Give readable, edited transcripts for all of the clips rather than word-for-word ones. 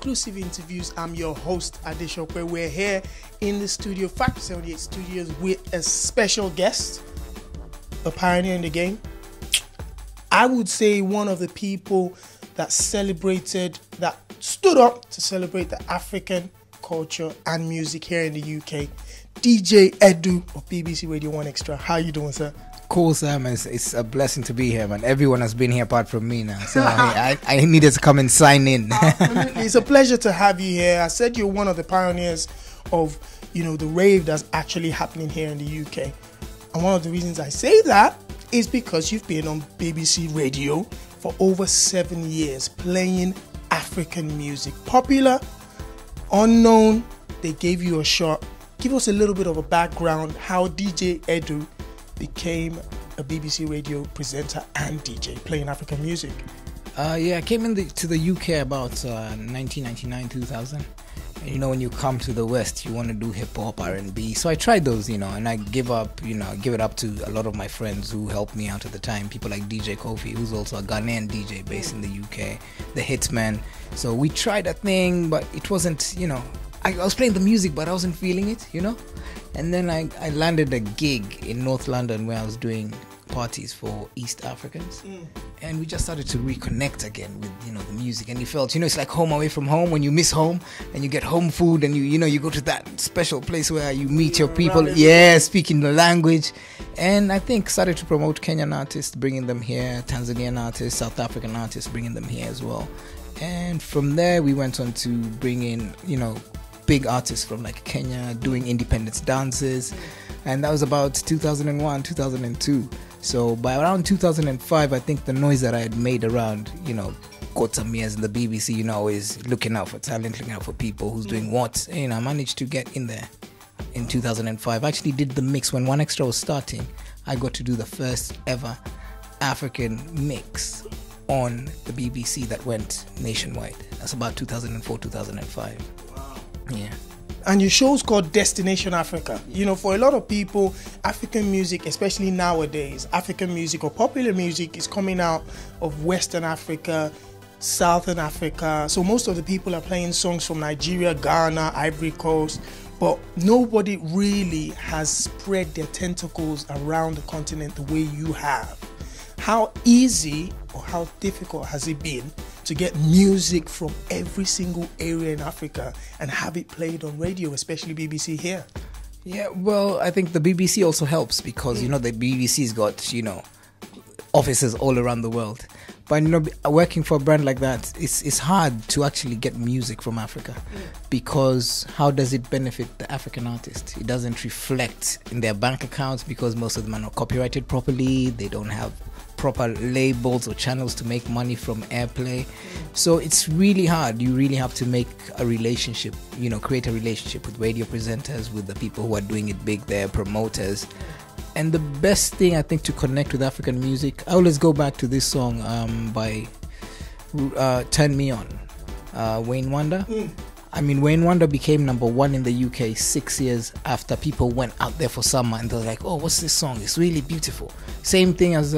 Exclusive Interviews. I'm your host, Adesope. We're here in the studio, FACTORY78 Studios, with a special guest, a pioneer in the game. I would say one of the people that stood up to celebrate the African culture and music here in the UK. DJ Edu of BBC Radio 1 Extra. How you doing, sir? Cool, Sam. It's a blessing to be here, man. Everyone has been here apart from me now. So I needed to come and sign in. Absolutely. It's a pleasure to have you here. I said you're one of the pioneers of, the rave that's actually happening here in the UK. And one of the reasons I say that is because you've been on BBC Radio for over 7 years playing African music. Popular, unknown, they gave you a shot. Give us a little bit of a background how DJ Edu became a BBC Radio presenter and DJ playing African music. I came to the UK about 1999, 2000. And, when you come to the West, you want to do hip hop, R&B. So I tried those, and I give it up to a lot of my friends who helped me out at the time. People like DJ Kofi, who's also a Ghanaian DJ based in the UK, the Hitman. So we tried that thing, but it wasn't, I was playing the music, but I wasn't feeling it, And then I landed a gig in North London where I was doing parties for East Africans. And we just started to reconnect again with, the music. And you felt, it's like home away from home when you miss home and you get home food and you go to that special place where you meet your people. Yeah, speaking the language. And I think started to promote Kenyan artists, bringing them here, Tanzanian artists, South African artists, bringing them here as well. And from there, we went on to bring in, big artists from like Kenya doing independence dances, and that was about 2001, 2002. So by around 2005, I think the noise that I had made around, quarter years in the BBC, always looking out for talent, looking out for people who's doing what, I managed to get in there in 2005. I actually did the mix when One Extra was starting. I got to do the first ever African mix on the BBC that went nationwide. That's about 2004, 2005. Yeah. And your show's called Destination Africa. For a lot of people, African music, especially nowadays, African music or popular music is coming out of Western Africa, Southern Africa. So most of the people are playing songs from Nigeria, Ghana, Ivory Coast, but nobody really has spread their tentacles around the continent the way you have. How easy or how difficult has it been to get music from every single area in Africa and have it played on radio, especially BBC here? Yeah, well, I think the BBC also helps because, the BBC's got, offices all around the world. But, working for a brand like that, it's hard to actually get music from Africa because how does it benefit the African artist? It doesn't reflect in their bank accounts because most of them are not copyrighted properly. They don't have proper labels or channels to make money from airplay. So it's really hard. You really have to make a relationship, create a relationship with radio presenters, with the people who are doing it big, their promoters. And the best thing I think to connect with African music, I always go back to this song by Turn Me On, Wayne Wonder. Wayne Wonder became #1 in the UK 6 years after people went out there for summer and they're like, oh, what's this song? It's really beautiful. Same thing as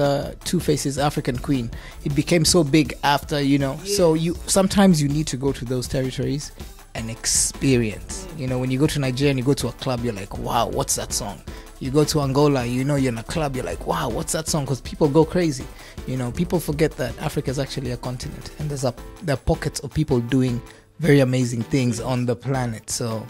Two Faces African Queen. It became so big after, So sometimes you need to go to those territories and experience. When you go to Nigeria and you go to a club, you're like, wow, what's that song? You go to Angola, you're in a club, you're like, wow, what's that song? Because people go crazy. People forget that Africa is actually a continent and there are pockets of people doing very amazing things on the planet. So,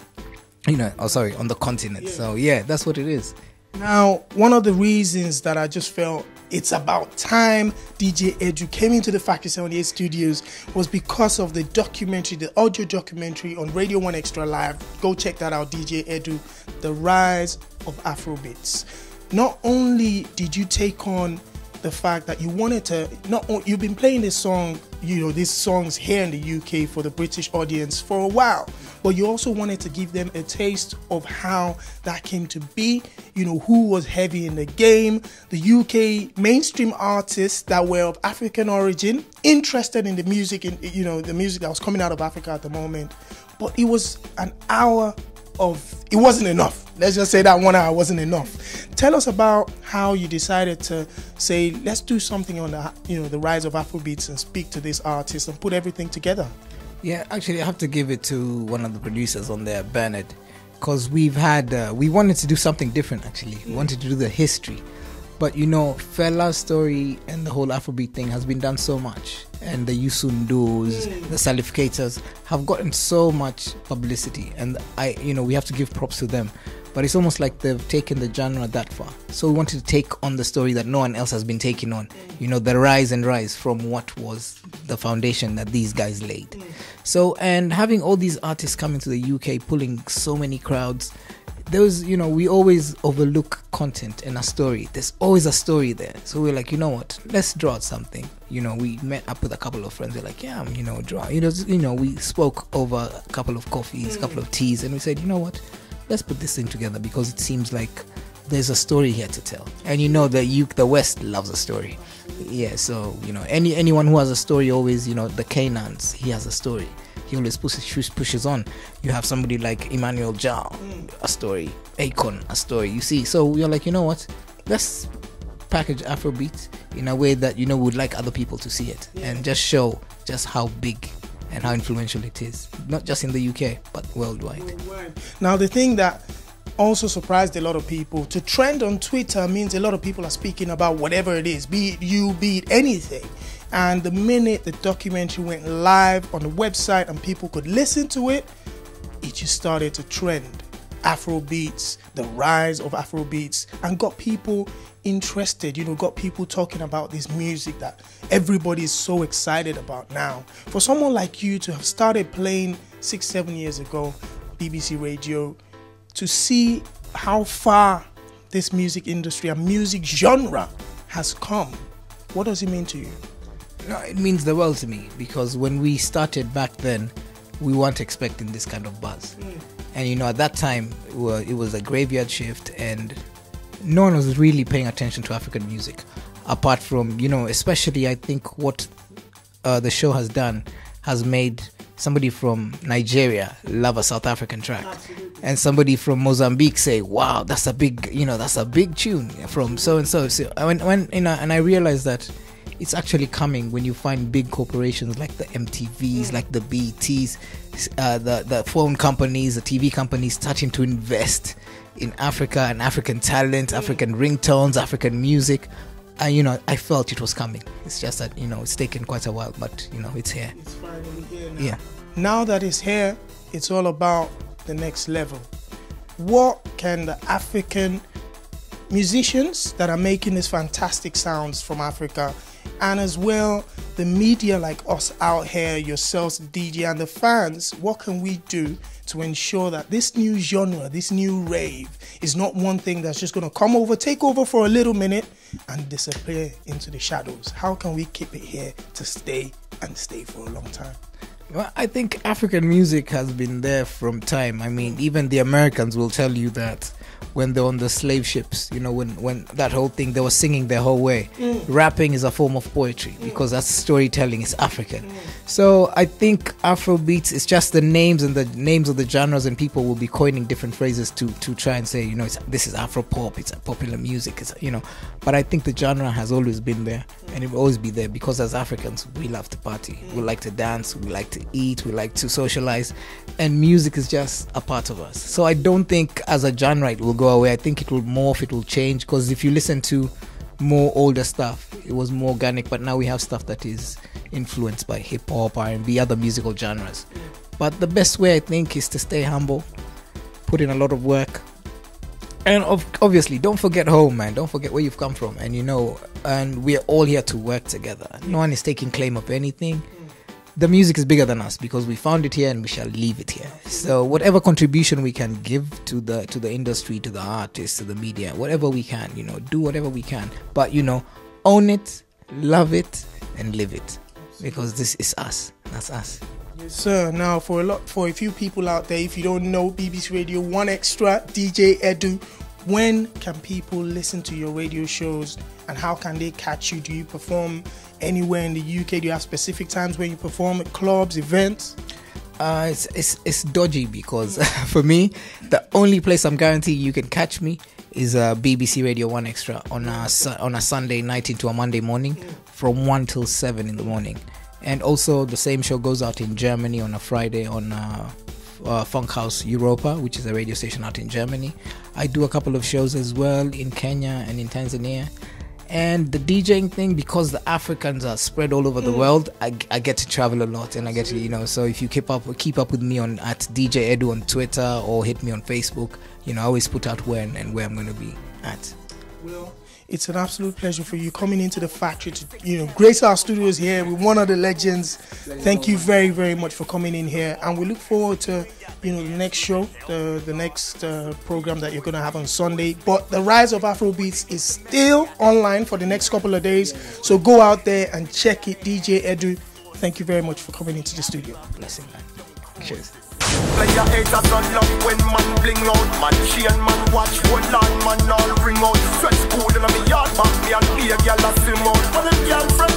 on the continent. Yeah. So, yeah, that's what it is. Now, one of the reasons that I just felt it's about time DJ Edu came into the FACTORY78 Studios was because of the documentary, the audio documentary on Radio 1 Extra Live. Go check that out, DJ Edu, The Rise of Afrobeats. Not only did you take on the fact that you wanted to, you've been playing this song, these songs here in the UK for the British audience for a while, but you also wanted to give them a taste of how that came to be, who was heavy in the game, the UK mainstream artists that were of African origin, interested in the music, the music that was coming out of Africa at the moment. But it was an hour it wasn't enough. Let's just say that 1 hour wasn't enough. Tell us about how you decided to say, let's do something on the Rise of Afrobeats and speak to this artist and put everything together. Yeah, actually, I have to give it to one of the producers on there, Bernard, because we wanted to do something different. Actually, we wanted to do the history, but Fela's story and the whole Afrobeat thing has been done so much, and the Yusundos, the Salificators have gotten so much publicity, and we have to give props to them. But it's almost like they've taken the genre that far. So we wanted to take on the story that no one else has been taking on. The rise from what was the foundation that these guys laid. So, and having all these artists coming to the UK, pulling so many crowds, we always overlook content and a story. There's always a story there. So we're like, you know what? Let's draw out something. We met up with a couple of friends. We're like, yeah, draw. We spoke over a couple of coffees, a couple of teas, and we said, you know what? Let's put this thing together because it seems like there's a story here to tell. And the West loves a story. Yeah, so, anyone who has a story always, the Canaans, he has a story. He always pushes on. You have somebody like Emmanuel Jal, a story. Akon, a story. You see, so we're like, you know what? Let's package Afrobeat in a way that, would like other people to see it. And just show just how big and how influential it is, not just in the UK but worldwide. Now, the thing that also surprised a lot of people, to trend on Twitter means a lot of people are speaking about whatever it is, be it you, be it anything. And the minute the documentary went live on the website and people could listen to it, it just started to trend. Afrobeats, the rise of Afrobeats, and got people interested, got people talking about this music that everybody is so excited about now. For someone like you to have started playing 6-7 years ago, BBC Radio, to see how far this music industry and music genre has come, what does it mean to you? No, it means the world to me, because when we started back then, we weren't expecting this kind of buzz. And at that time, it was a graveyard shift, and no one was really paying attention to African music, apart from, especially I think what the show has done has made somebody from Nigeria love a South African track. Absolutely. And somebody from Mozambique say, wow, that's a big tune from so-and-so. So and I realized that it's actually coming when you find big corporations like the MTVs, like the BETs, the phone companies, the TV companies starting to invest in Africa and African talent, African ringtones, African music. I felt it was coming. It's just that, it's taken quite a while, but, it's here. It's finally here now. Yeah. Now that it's here, it's all about the next level. What can the African musicians that are making these fantastic sounds from Africa, and as well the media like us out here, yourselves, the DJ and the fans, what can we do to ensure that this new genre, this new rave is not one thing that's just going to take over for a little minute and disappear into the shadows? How can we keep it here to stay for a long time? Well, I think African music has been there from time. I mean, even the Americans will tell you that when they're on the slave ships, when that whole thing, they were singing their whole way. Rapping is a form of poetry because that's storytelling. It's African. So I think Afrobeats is just the names and the names of the genres, and people will be coining different phrases to try and say, this is Afropop, it's popular music, but I think the genre has always been there, and it will always be there, because as Africans, we love to party, we like to dance, we like to eat, we like to socialize, and music is just a part of us. So I don't think as a genre it will go away. I think it will morph, it will change, because if you listen to more older stuff, it was more organic, but now we have stuff that is influenced by hip-hop, R&B, other musical genres. But the best way, I think, is to stay humble, put in a lot of work, and obviously don't forget home, man. Don't forget where you've come from, and and we're all here to work together. No one is taking claim of anything. The music is bigger than us because we found it here and we shall leave it here. So whatever contribution we can give to the industry, to the artists, to the media, whatever we can, do whatever we can. But own it, love it, and live it, because this is us. That's us. Yes, sir. Now, for a few people out there, if you don't know BBC Radio 1 Extra, DJ Edu, when can people listen to your radio shows and how can they catch you? Do you perform anywhere in the UK? Do you have specific times when you perform at clubs, events? It's dodgy because for me, the only place I'm guaranteed you can catch me is BBC Radio 1 Extra on a Sunday night into a Monday morning from 1 till 7 in the morning. And also the same show goes out in Germany on a Friday on Funkhaus Europa, which is a radio station out in Germany. I do a couple of shows as well in Kenya and in Tanzania. And the DJing thing, because the Africans are spread all over the world, I get to travel a lot, and I get to, you know, so if you keep up with me on at DJ Edu on Twitter or hit me on Facebook, you know, I always put out when and where I'm going to be at. Well, it's an absolute pleasure for you coming into the factory to, you know, grace our studios here with one of the legends. Thank you very, very much for coming in here, and we look forward to, you know, the next show, the next program that you're going to have on Sunday. But the Rise of Afrobeats is still online for the next couple of days, so go out there and check it. DJ Edu, thank you very much for coming into the studio. Blessing, man. Cheers. Player haters on love when man bling out. Man chain man watch one land man all ring out. Sweat school in a me yard back me and be a girl a swim out. When a girl from